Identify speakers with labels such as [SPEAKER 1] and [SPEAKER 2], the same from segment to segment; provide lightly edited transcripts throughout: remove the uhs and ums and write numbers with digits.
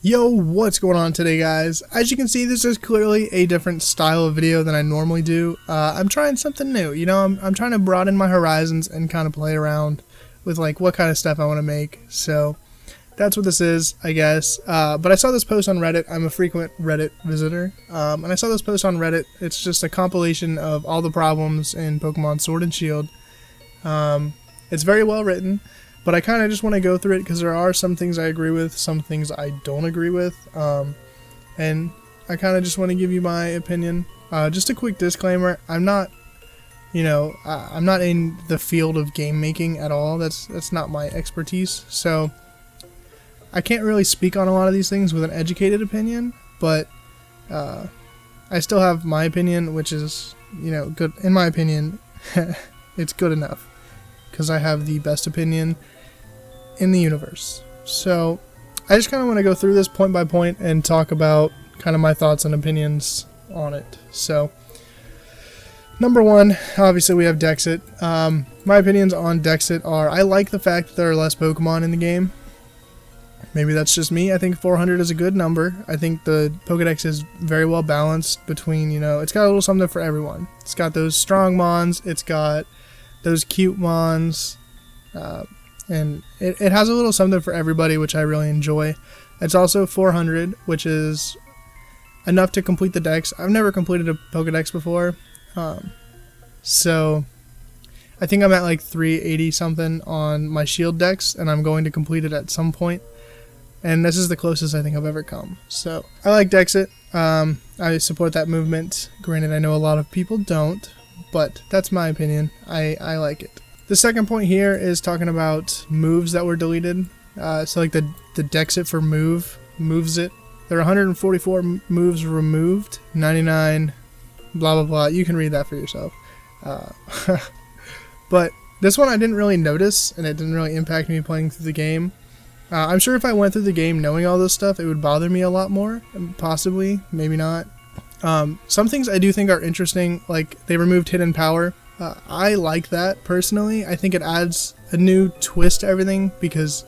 [SPEAKER 1] Yo, what's going on today, guys? As you can see, this is clearly a different style of video than I normally do. I'm trying something new, you know, I'm trying to broaden my horizons and kind of play around with like what kind of stuff I want to make. So that's what this is, I guess. But I saw this post on Reddit. I'm a frequent Reddit visitor, and I saw this post on Reddit. It's just a compilation of all the problems in Pokemon Sword and Shield. It's very well written. But I kind of just want to go through it because there are some things I agree with, some things I don't agree with, and I kind of just want to give you my opinion. Just a quick disclaimer: I'm not, I'm not in the field of game making at all. That's not my expertise. So I can't really speak on a lot of these things with an educated opinion. But I still have my opinion, which is, good. In my opinion, it's good enough because I have the best opinion in the universe. So I just kind of want to go through this point by point and talk about kind of my thoughts and opinions on it. So number one, obviously we have Dexit. My opinions on Dexit are, I like the fact that there are less Pokemon in the game. Maybe that's just me. I think 400 is a good number. I think the Pokedex is very well balanced between, it's got a little something for everyone. It's got those strong Mons, it's got those cute Mons, and it has a little something for everybody, which I really enjoy. It's also 400, which is enough to complete the dex. I've never completed a Pokedex before, so I think I'm at like 380 something on my Shield dex, and I'm going to complete it at some point. And this is the closest I think I've ever come. So I like Dexit. I support that movement. Granted, I know a lot of people don't, but that's my opinion. I like it. The second point here is talking about moves that were deleted. So like the Dexit for moves it. There are 144 moves removed, 99 blah blah blah. You can read that for yourself. But this one I didn't really notice, and it didn't really impact me playing through the game. I'm sure if I went through the game knowing all this stuff, it would bother me a lot more. Possibly, maybe not. Some things I do think are interesting, like they removed hidden power. I like that personally. I think it adds a new twist to everything because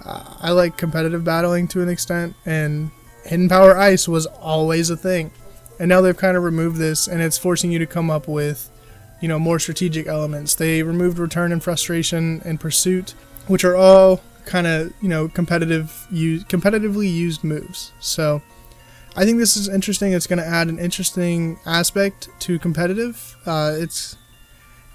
[SPEAKER 1] I like competitive battling to an extent, and hidden power ice was always a thing. And now they've kind of removed this, and it's forcing you to come up with, more strategic elements. They removed return and frustration and pursuit, which are all kind of, competitively used moves. So I think this is interesting. It's going to add an interesting aspect to competitive.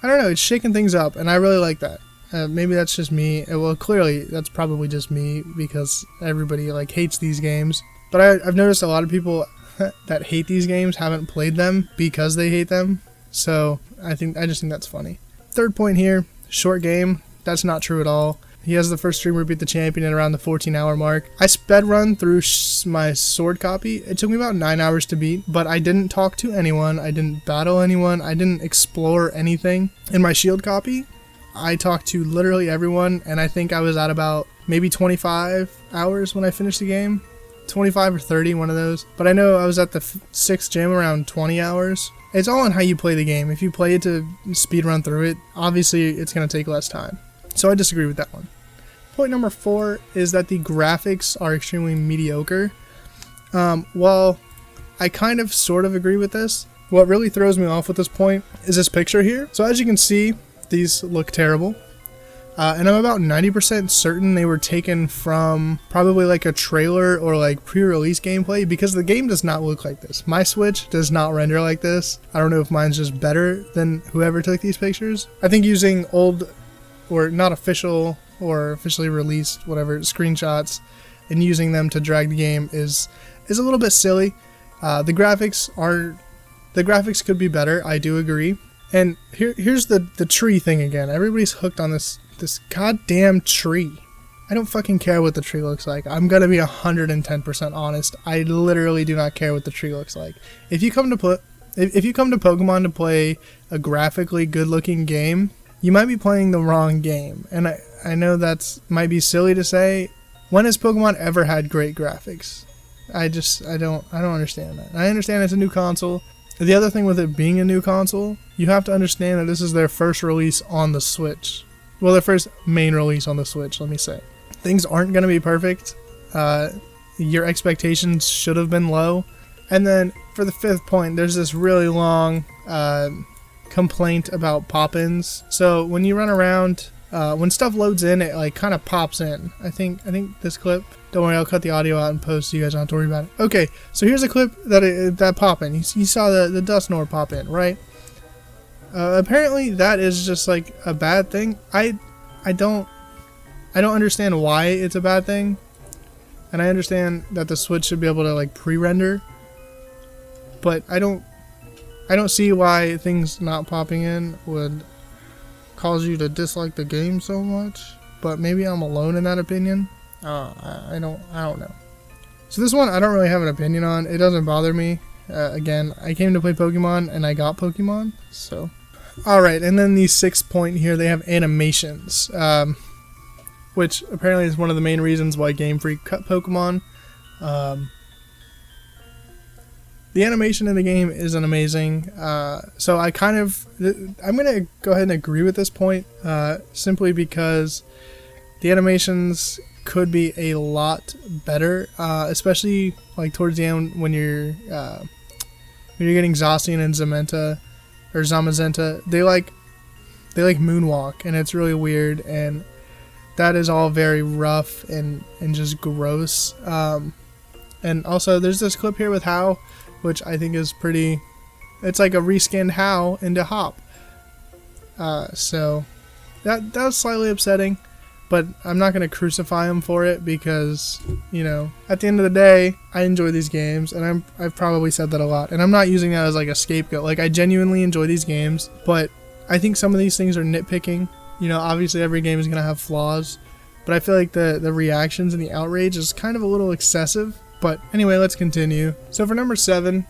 [SPEAKER 1] I don't know, it's shaking things up, and I really like that. Maybe that's just me. Well, clearly, that's probably just me, because everybody, hates these games. But I've noticed a lot of people that hate these games haven't played them because they hate them. So, I just think that's funny. Third point here, short game. That's not true at all. He has the first streamer beat the champion at around the 14-hour mark. I sped run through my sword copy. It took me about 9 hours to beat, but I didn't talk to anyone. I didn't battle anyone. I didn't explore anything. In my shield copy, I talked to literally everyone, and I think I was at about maybe 25 hours when I finished the game. 25 or 30, one of those. But I know I was at the 6th gym around 20 hours. It's all on how you play the game. If you play it to speed run through it, obviously it's going to take less time. So I disagree with that one. Point number 4 is that the graphics are extremely mediocre. Well, I kind of sort of agree with this. What really throws me off with this point is this picture here. So as you can see, these look terrible. And I'm about 90% certain they were taken from probably like a trailer or like pre-release gameplay, because the game does not look like this. My Switch does not render like this. I don't know if mine's just better than whoever took these pictures. I think using old or not official or officially released, whatever, screenshots and using them to drag the game is a little bit silly. The graphics could be better, I do agree. And here's the tree thing again. Everybody's hooked on this goddamn tree. I don't fucking care what the tree looks like. I'm gonna be 110% honest. I literally do not care what the tree looks like. If you come to Pokemon to play a graphically good looking game, you might be playing the wrong game. And I know that's might be silly to say. When has Pokemon ever had great graphics? I don't understand that. I understand it's a new console. The other thing with it being a new console, you have to understand that this is their first release on the Switch. Well, their first main release on the Switch, let me say. Things aren't going to be perfect. your expectations should have been low. And then for the 5th point, there's this really long complaint about pop-ins. So when you run around, when stuff loads in, it like kind of pops in. I think this clip. Don't worry, I'll cut the audio out and post so you guys don't have to worry about it. Okay, so here's a clip that pop in. You saw the dust orb pop in, right? Apparently that is just like a bad thing. I don't understand why it's a bad thing, and I understand that the Switch should be able to like pre-render, but I don't see why things not popping in would cause you to dislike the game so much. But maybe I'm alone in that opinion. I don't know. So this one I don't really have an opinion on. It doesn't bother me. Again, I came to play Pokemon and I got Pokemon, so. Alright, and then the 6th point here, they have animations, which apparently is one of the main reasons why Game Freak cut Pokemon. The animation in the game isn't amazing, so I'm going to go ahead and agree with this point, simply because the animations could be a lot better, especially like towards the end when you're getting Zacian and Zamenta, or Zamazenta. They like moonwalk, and it's really weird, and that is all very rough and just gross. And also there's this clip here with How, which I think is pretty, it's like a reskinned How into Hop. So that was slightly upsetting, but I'm not going to crucify him for it because, you know, at the end of the day, I enjoy these games, and I've probably said that a lot, and I'm not using that as like a scapegoat. Like, I genuinely enjoy these games, but I think some of these things are nitpicking. You know, obviously every game is going to have flaws, but I feel like the reactions and the outrage is kind of a little excessive. But anyway, let's continue. So for number 7,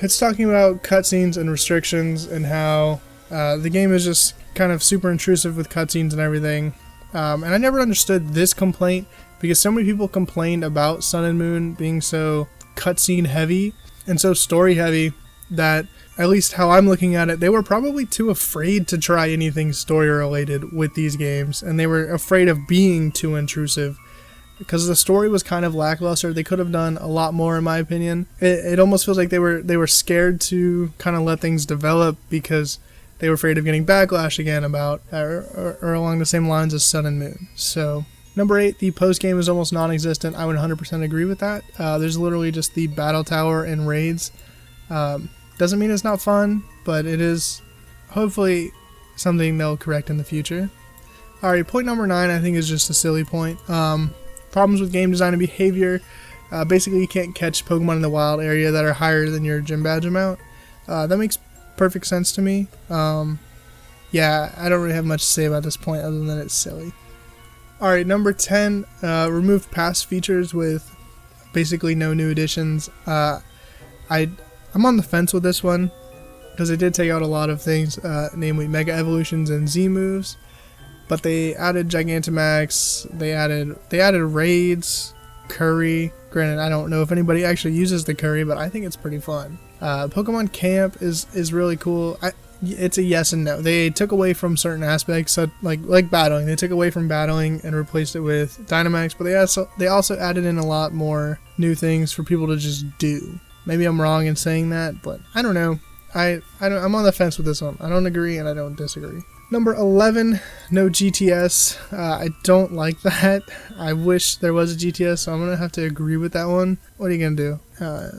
[SPEAKER 1] it's talking about cutscenes and restrictions and how the game is just kind of super intrusive with cutscenes and everything. And I never understood this complaint because so many people complained about Sun and Moon being so cutscene heavy and so story heavy that, at least how I'm looking at it, they were probably too afraid to try anything story related with these games, and they were afraid of being too intrusive because the story was kind of lackluster. They could have done a lot more, in my opinion. It almost feels like they were scared to kind of let things develop because they were afraid of getting backlash again about, or along the same lines as Sun and Moon. So, number 8, the post-game is almost non-existent. I would 100% agree with that. There's literally just the battle tower and raids. Doesn't mean it's not fun, but it is hopefully something they'll correct in the future. Alright, point number 9 I think is just a silly point. Problems with game design and behavior. Basically, you can't catch Pokemon in the wild area that are higher than your gym badge amount. That makes perfect sense to me. Yeah, I don't really have much to say about this point other than it's silly. Alright, number 10, removed past features with basically no new additions. I'm on the fence with this one because they did take out a lot of things, namely Mega Evolutions and Z moves, but they added Gigantamax, they added raids, Curry. Granted, I don't know if anybody actually uses the Curry, but I think it's pretty fun. Pokemon Camp is really cool. It's a yes and no. They took away from certain aspects, so like battling. They took away from battling and replaced it with Dynamax, but they also added in a lot more new things for people to just do. Maybe I'm wrong in saying that, but I don't know. I'm on the fence with this one. I don't agree and I don't disagree. Number 11, no GTS. I don't like that. I wish there was a GTS, so I'm going to have to agree with that one. What are you going to do?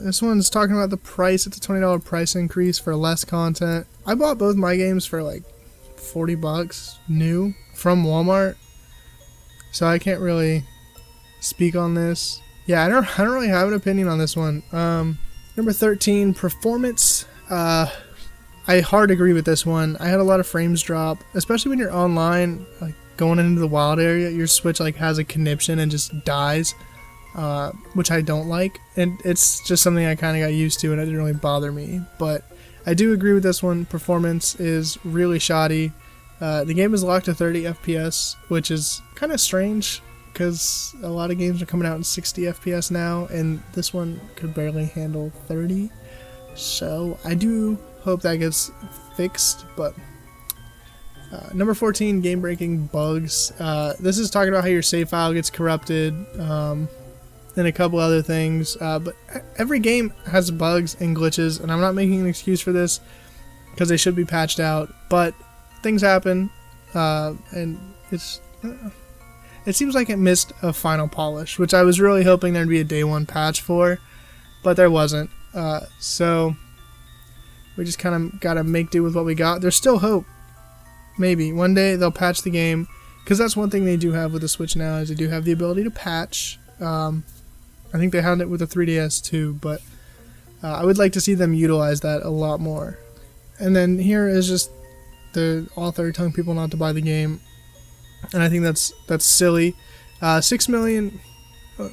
[SPEAKER 1] This one's talking about the price. It's a $20 price increase for less content. I bought both my games for like $40 new from Walmart, so I can't really speak on this. Yeah, I don't really have an opinion on this one. Number 13, performance. I hard agree with this one. I had a lot of frames drop, especially when you're online, like going into the wild area. Your Switch like has a conniption and just dies, which I don't like. And it's just something I kind of got used to, and it didn't really bother me. But I do agree with this one. Performance is really shoddy. The game is locked to 30 FPS, which is kind of strange because a lot of games are coming out in 60 FPS now, and this one could barely handle 30. So I do hope that gets fixed. But number 14, game breaking bugs. This is talking about how your save file gets corrupted, and and a couple other things, but every game has bugs and glitches, and I'm not making an excuse for this because they should be patched out, but things happen, and it seems like it missed a final polish, which I was really hoping there'd be a day one patch for, but there wasn't. So we just kind of gotta make do with what we got. There's still hope. Maybe one day they'll patch the game, because that's one thing they do have with the Switch now, is they do have the ability to patch. I think they had it with the 3DS too, but I would like to see them utilize that a lot more. And then here is just the author telling people not to buy the game, and I think that's silly. 6 million.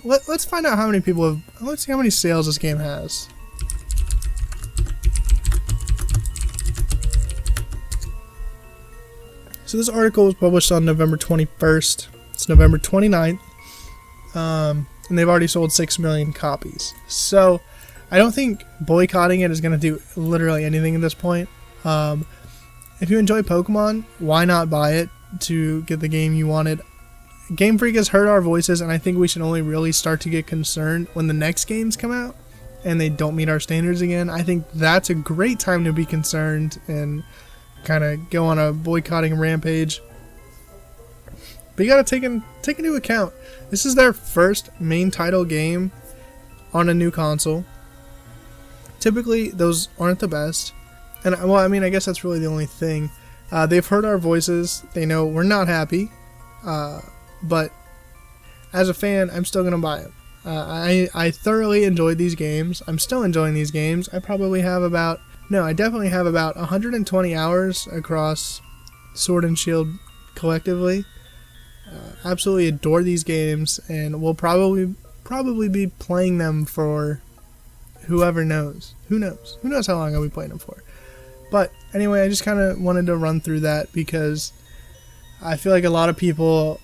[SPEAKER 1] Let's find out how many people have. Let's see how many sales this game has. So this article was published on November 21st. It's November 29th. And they've already sold 6 million copies. So I don't think boycotting it is going to do literally anything at this point. If you enjoy Pokemon, why not buy it to get the game you wanted? Game Freak has heard our voices, and I think we should only really start to get concerned when the next games come out and they don't meet our standards again. I think that's a great time to be concerned and kind of go on a boycotting rampage. But you gotta take into account, this is their first main title game on a new console. Typically, those aren't the best. And, well, I mean, I guess that's really the only thing. They've heard our voices. They know we're not happy. But as a fan, I'm still gonna buy it. I thoroughly enjoyed these games. I'm still enjoying these games. I definitely have about 120 hours across Sword and Shield collectively. Absolutely adore these games, and we'll probably be playing them for whoever knows. Who knows how long I'll be playing them for. But anyway, I just kind of wanted to run through that because I feel like a lot of people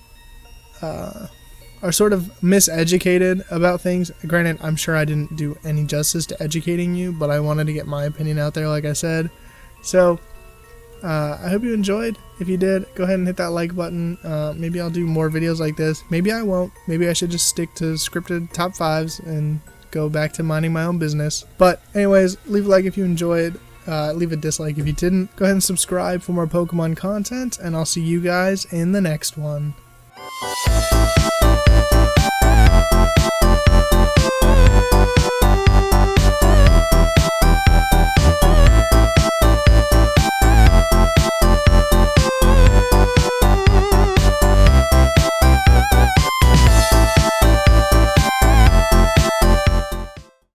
[SPEAKER 1] are sort of miseducated about things. Granted, I'm sure I didn't do any justice to educating you, but I wanted to get my opinion out there, like I said. So I hope you enjoyed. If you did, go ahead and hit that like button. Maybe I'll do more videos like this. Maybe I won't. Maybe I should just stick to scripted top 5s and go back to minding my own business. But anyways, leave a like if you enjoyed. Leave a dislike if you didn't. Go ahead and subscribe for more Pokemon content, and I'll see you guys in the next one.